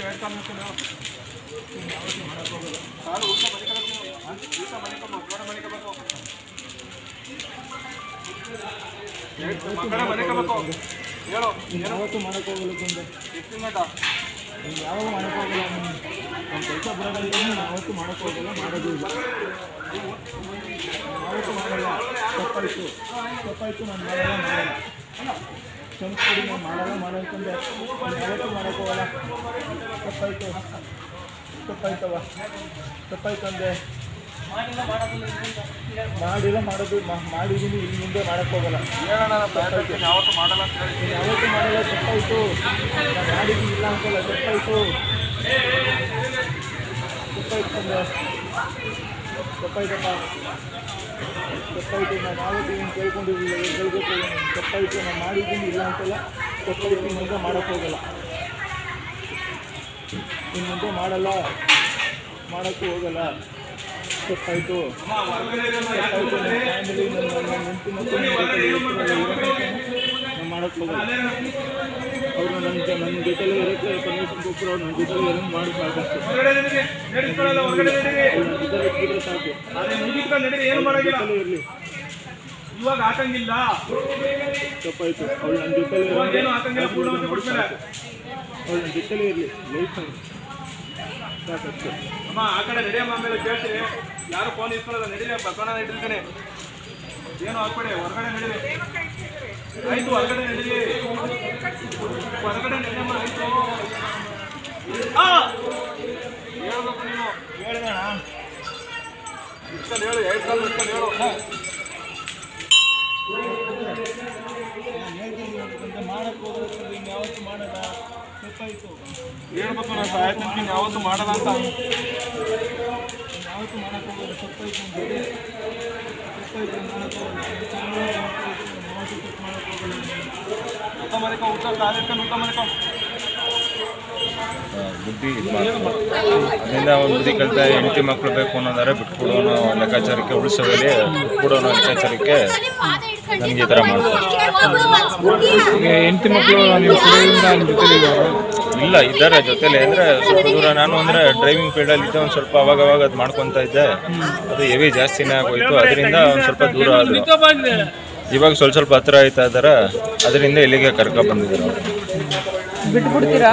ಯಾವತ್ತೂ ಮಾಡೋಕ್ಕೋಗಲ್ಲ ಯಾವಾಗ ಮಾಡೋಕ್ಕೋಗಲ್ಲ ನಮ್ಮ ಕೆಲಸ ಬರೋದಂತ ಯಾವತ್ತೂ ಮಾಡೋಕ್ಕೋಗಲ್ಲ ಮಾಡೋದು ಇಲ್ಲ ಯಾವತ್ತೂ ಮಾಡಲ್ಲ ತಪ್ಪಾಯಿತು ನಾನು ಮಾಡಲ್ಲ ಕ್ಷಮಿಸ್ಬಿಡಿ ನಾನು ಮಾಡಂತಂದೆ ಯಾವತ್ತೂ ಮಾಡೋಕ್ಕೋಗಲ್ಲ ತಪ್ಪಾಯ್ತು ಅಂದೆ ಮಾಡಿಲ್ಲ ಮಾಡೋದು ಮಾಡಿದ್ದೀನಿ ಇನ್ನು ಮುಂದೆ ಮಾಡೋಕ್ಕೋಗಲ್ಲ ಯಾವತ್ತೂ ಮಾಡಲ್ಲ ತಪ್ಪಾಯಿತು ನಾನು ಮಾಡಿದ್ದೀನಿ ಇಲ್ಲ ಅಂತಲ್ಲ ಅಂದೆ ತಪ್ಪಾಯ್ತು ನಾನು ಯಾವತ್ತೂ ಏನು ಕೇಳ್ಕೊಂಡಿರಲಿಲ್ಲ ಹೇಳ್ಬೇಕು ತಪ್ಪಾಯಿತು ನಾನು ಮಾಡಿದ್ದೀನಿ ಇಲ್ಲ ಅಂತಲ್ಲ ತಪ್ಪಾಯಿತು ಇನ್ನು ಮುಂದೆ ಮಾಡೋಕ್ಕೋಗಲ್ಲ ಇನ್ನು ಮುಂದೆ ಮಾಡೋಕ್ಕೂ ಹೋಗಲ್ಲ ತಪ್ಪಾಯಿತು ನನ್ನ ಫ್ಯಾಮಿಲಿ ನನ್ನ ಹೆಂಡತಿ ಮತ್ತು ನಾನು ಮಾಡೋಕ್ಕೆ ಹೋಗಲ್ಲ ಅವರು ನನ್ನ ಜೊತೆಲೇ ಇರೋಕ್ಕೆ ಪರ್ಮಿಷನ್ ಕೊಟ್ಟರು ಅವ್ರು ನನ್ನ ಜೊತೆಲೇ ಇರೋಂಗೆ ಮಾಡಬಾರ್ದಷ್ಟು ಸಾಕು ಇರಲಿ ಇವಾಗ ಹಾಕಂಗಿಲ್ಲ ತಪ್ಪಾಯಿತು ಅವಳು ನನ್ನ ಜೊತೆಲೇ ಅವಳು ನನ್ನ ಜೊತೆಲೇ ಇರಲಿ ಲೈಫ್ ಸಾಕಷ್ಟು ಅಮ್ಮ ಆ ಕಡೆ ನಡೆಯಮ್ಮ ಆಮೇಲೆ ಕೇಳ್ತೀನಿ ಯಾರು ಫೋನ್ ಇಸ್ಕೊಳ್ಳೋಲ್ಲ ನಡೀಲಿ ಬಸವಣ್ಣ ಇಟ್ಟಿರ್ತಾನೆ ಏನು ಹಾಕ್ಬೇಡಿ ಹೊರಗಡೆ ನಡೀಲಿ ಆಯಿತು ಹೊರಗಡೆ ನಡೀಲಿ ಹೊರಗಡೆ ನಡೆಯಮ್ಮ ಆಯಿತು ಹೇಳ್ಬೇಕು ನೀವು ಹೇಳಿದಣ ಇಸ್ಕೊಂಡು ಹೇಳು 2 ಕಾಲ ಇಸ್ಕೊಂಡು ಹೇಳು ಮಾಡಕ್ಕೆ ಹೋಗೋದು ಯಾವತ್ತೂ ಮಾಡೋದ ತಪ್ಪಾಯಿತು ಹೇಳ್ಬೇಕು ನಾನು ಸಾಯ್ತೀನಿ ಯಾವತ್ತೂ ಮಾಡೋಣ ಅಂತ ಯಾವತ್ತೂ ಮಾಡೋಕ್ಕೆ ಹೋಗೋದು ತಪ್ಪಾಯಿತು ಊಟ ಮನೆಕ ಊಟ ಕಾಲಿಟ್ಕೊಂಡು ಊಟ ಮನೆಕ ಬುದ್ಧಿ ಅದರಿಂದ ಒಂದು ಬುದ್ಧಿ ಕಲಿತ ಹೆಂಡತಿ ಮಕ್ಕಳು ಬೇಕು ಅನ್ನೋದಾರೆ ಬಿಟ್ಕೊಡೋನು ಲೆಕ್ಕಾಚಾರಕ್ಕೆ ಉಳಿಸೋದಲ್ಲಿ ಬಿಟ್ಕೊಡೋನು ಲೆಕ್ಕಾಚಾರಕ್ಕೆ ನಮ್ಗೆ ಈ ಥರ ಮಾಡ್ತಾರೆ ಹೆಂಡತಿ ಮಕ್ಕಳು ಇಲ್ಲ ಇದ್ದಾರೆ ಜೊತೆಲಿ ಅಂದರೆ ಸ್ವಲ್ಪ ದೂರ ನಾನು ಅಂದರೆ ಡ್ರೈವಿಂಗ್ ಫೀಲ್ಡಲ್ಲಿ ಇದ್ದೆ ಒಂದು ಸ್ವಲ್ಪ ಅವಾಗ ಅದು ಮಾಡ್ಕೊತಾ ಇದ್ದೆ ಅದು ಹೆವಿ ಜಾಸ್ತಿನೇ ಆಗೋಯ್ತು ಅದರಿಂದ ಒಂದು ಸ್ವಲ್ಪ ದೂರ ಆದರು ಇವಾಗ ಸ್ವಲ್ಪ ಹತ್ರ ಆಯ್ತಾ ಇದ್ದಾರೆ ಅದರಿಂದ ಇಲ್ಲಿಗೆ ಕರ್ಕೊಂಡು ಬಂದಿದ್ದಾರೆ ಬಿಟ್ಬಿಡ್ತೀರಾ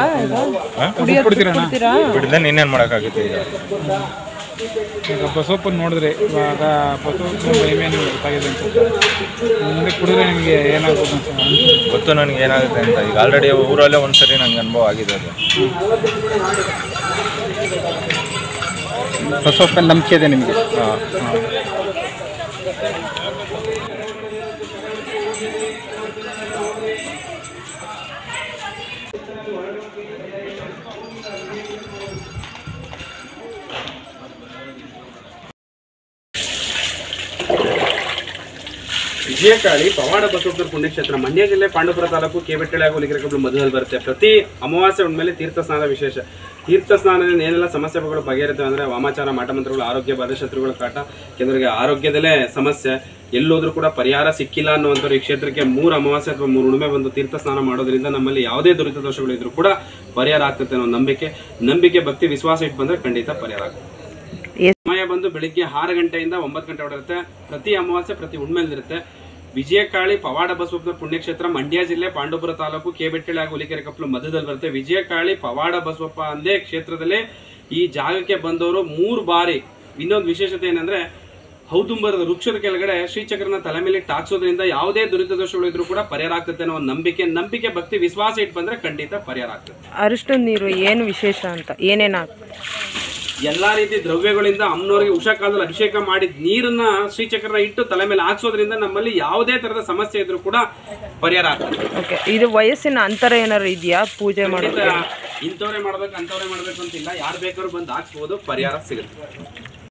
ಬಿಡ್ದೆ ಇನ್ನೇನು ಮಾಡೋಕ್ಕಾಗುತ್ತೆ ಈಗ ಬಸವಪ್ಪನ ನೋಡಿದ್ರೆ ಇವಾಗ ಬಸವಪ್ಪನ ಮಹಿಮೇನು ಗೊತ್ತಾಗಿದೆ ಅನ್ಸುತ್ತೆ ಮುಂದೆ ಕುಡಿದ್ರೆ ನಿಮಗೆ ಏನಾಗ್ಬೋದು ಅಂತ ಗೊತ್ತು ನನಗೆ ಏನಾಗುತ್ತೆ ಅಂತ ಈಗ ಆಲ್ರೆಡಿ ಊರಲ್ಲೇ ಒಂದ್ಸರಿ ನಂಗೆ ಅನುಭವ ಆಗಿದೆ ಅದು ಬಸವಪ್ಪನ ನಂಬಿಕೆ ಇದೆ ನಿಮಗೆ ವಿಜಯಕಾಳಿ ಪವಾಡ ಬಸವೇಶ್ವರ ಪುಣ್ಯಕ್ಷೇತ್ರ ಮಂಡ್ಯ ಜಿಲ್ಲೆ ಪಾಂಡವಪುರ ತಾಲೂಕು ಕೆಬೆಟ್ಟಳ್ಳಿ ಹಾಗೂ ಹುಲಿಕೆರೆ ಮಧ್ಯದಲ್ಲಿ ಬರುತ್ತೆ. ಪ್ರತಿ ಅಮಾವಾಸ್ಯೆ ಉಂಡ್ಮೇಲೆ ತೀರ್ಥ ಸ್ನಾನ ವಿಶೇಷ. ತೀರ್ಥ ಸ್ನಾನದಿಂದ ಏನೆಲ್ಲ ಸಮಸ್ಯೆಗಳು ಬಗೆಹರಿತವೆ ಅಂದರೆ ವಾಮಾಚಾರ, ಮಾಟಮಂತ್ರಗಳು, ಆರೋಗ್ಯ ಬಾಧೆ, ಶತ್ರುಗಳ ಕಾಟ, ಕೆಲವರಿಗೆ ಆರೋಗ್ಯದಲ್ಲೇ ಸಮಸ್ಯೆ, ಎಲ್ಲೋದ್ರೂ ಕೂಡ ಪರಿಹಾರ ಸಿಕ್ಕಿಲ್ಲ ಅನ್ನುವಂಥವ್ರು ಈ ಕ್ಷೇತ್ರಕ್ಕೆ 3 ಅಮಾವಾಸ್ಯೆ ಅಥವಾ 3 ಹುಣ್ಣಿಮೆ ಬಂದು ತೀರ್ಥ ಸ್ನಾನ ಮಾಡೋದ್ರಿಂದ ನಮ್ಮಲ್ಲಿ ಯಾವುದೇ ದುರಿತ ದೋಷಗಳು ಇದ್ರೂ ಕೂಡ ಪರಿಹಾರ ಆಗ್ತದೆ ಅನ್ನೋ ನಂಬಿಕೆ, ಭಕ್ತಿ, ವಿಶ್ವಾಸ ಇಟ್ಟು ಬಂದರೆ ಖಂಡಿತ ಪರಿಹಾರ ಆಗುತ್ತೆ. ಸಮಯ ಬಂದು ಬೆಳಿಗ್ಗೆ 6 ಗಂಟೆಯಿಂದ 9 ಗಂಟೆ ಹೊರಡಿರುತ್ತೆ. ಪ್ರತಿ ಅಮಾವಾಸ್ಯೆ ಪ್ರತಿ ಹುಣ್ಣಿಮೆಲಿರುತ್ತೆ. ವಿಜಯಕಾಳಿ ಪವಾಡ ಬಸವೇಶ್ವರ ಪುಣ್ಯಕ್ಷೇತ್ರ ಮಂಡ್ಯ ಜಿಲ್ಲೆ ಪಾಂಡವಪುರ ತಾಲೂಕು ಕೆಬೆಟ್ಟಳ್ಳಿ ಹಾಗೂ ಹುಲಿಕೆರೆ ಮಧ್ಯದಲ್ಲಿ ಬರುತ್ತೆ. ವಿಜಯಕಾಳಿ ಪವಾಡ ಬಸವಪ್ಪ ಅಂದೇ ಕ್ಷೇತ್ರದಲ್ಲಿ ಈ ಜಾಗಕ್ಕೆ ಬಂದವರು 3 ಬಾರಿ. ಇನ್ನೊಂದು ವಿಶೇಷತೆ ಏನಂದ್ರೆ ಔದುಂಬರದ ವೃಕ್ಷದ ಕೆಳಗಡೆ ಶ್ರೀಚಕ್ರನ ತಲೆ ಮೇಲೆ ಟಾಕ್ಸೋದ್ರಿಂದ ಯಾವುದೇ ದುರಿತ ದೋಷಗಳು ಇದ್ರೂ ಕೂಡ ಪರಿಹಾರ ಆಗ್ತದೆ ಅನ್ನೋ ನಂಬಿಕೆ, ಭಕ್ತಿ, ವಿಶ್ವಾಸ ಇಟ್ಟು ಬಂದ್ರೆ ಖಂಡಿತ ಪರಿಹಾರ ಆಗ್ತದೆ. ಅರಿಶಿನ ನೀರು ಏನು ವಿಶೇಷ ಅಂತ ಏನೇನಾಗ್ತದೆ? ಎಲ್ಲಾ ರೀತಿ ದ್ರವ್ಯಗಳಿಂದ ಅಮ್ಮನವರಿಗೆ ಉಷಾ ಕಾಲದಲ್ಲಿ ಅಭಿಷೇಕ ಮಾಡಿದ ನೀರನ್ನ ಶ್ರೀಚಕ್ರನ ಇಟ್ಟು ತಲೆ ಮೇಲೆ ಹಾಕ್ಸೋದ್ರಿಂದ ನಮ್ಮಲ್ಲಿ ಯಾವುದೇ ತರದ ಸಮಸ್ಯೆ ಇದ್ರೂ ಕೂಡ ಪರಿಹಾರ ಆಗ್ತದೆ. ಓಕೆ, ಇದು ವಯಸ್ಸಿನ ಅಂತರ ಏನಾದ್ರು ಇದೆಯಾ? ಪೂಜೆ ಮಾಡೋದು ಇಂಥವ್ರೆ ಮಾಡ್ಬೇಕು ಅಂತವ್ರೆ ಮಾಡ್ಬೇಕು ಅಂತಿಲ್ಲ, ಯಾರು ಬೇಕಾದ್ರೂ ಬಂದು ಹಾಕ್ಸ್ಬೋದು, ಪರಿಹಾರ ಸಿಗುತ್ತೆ.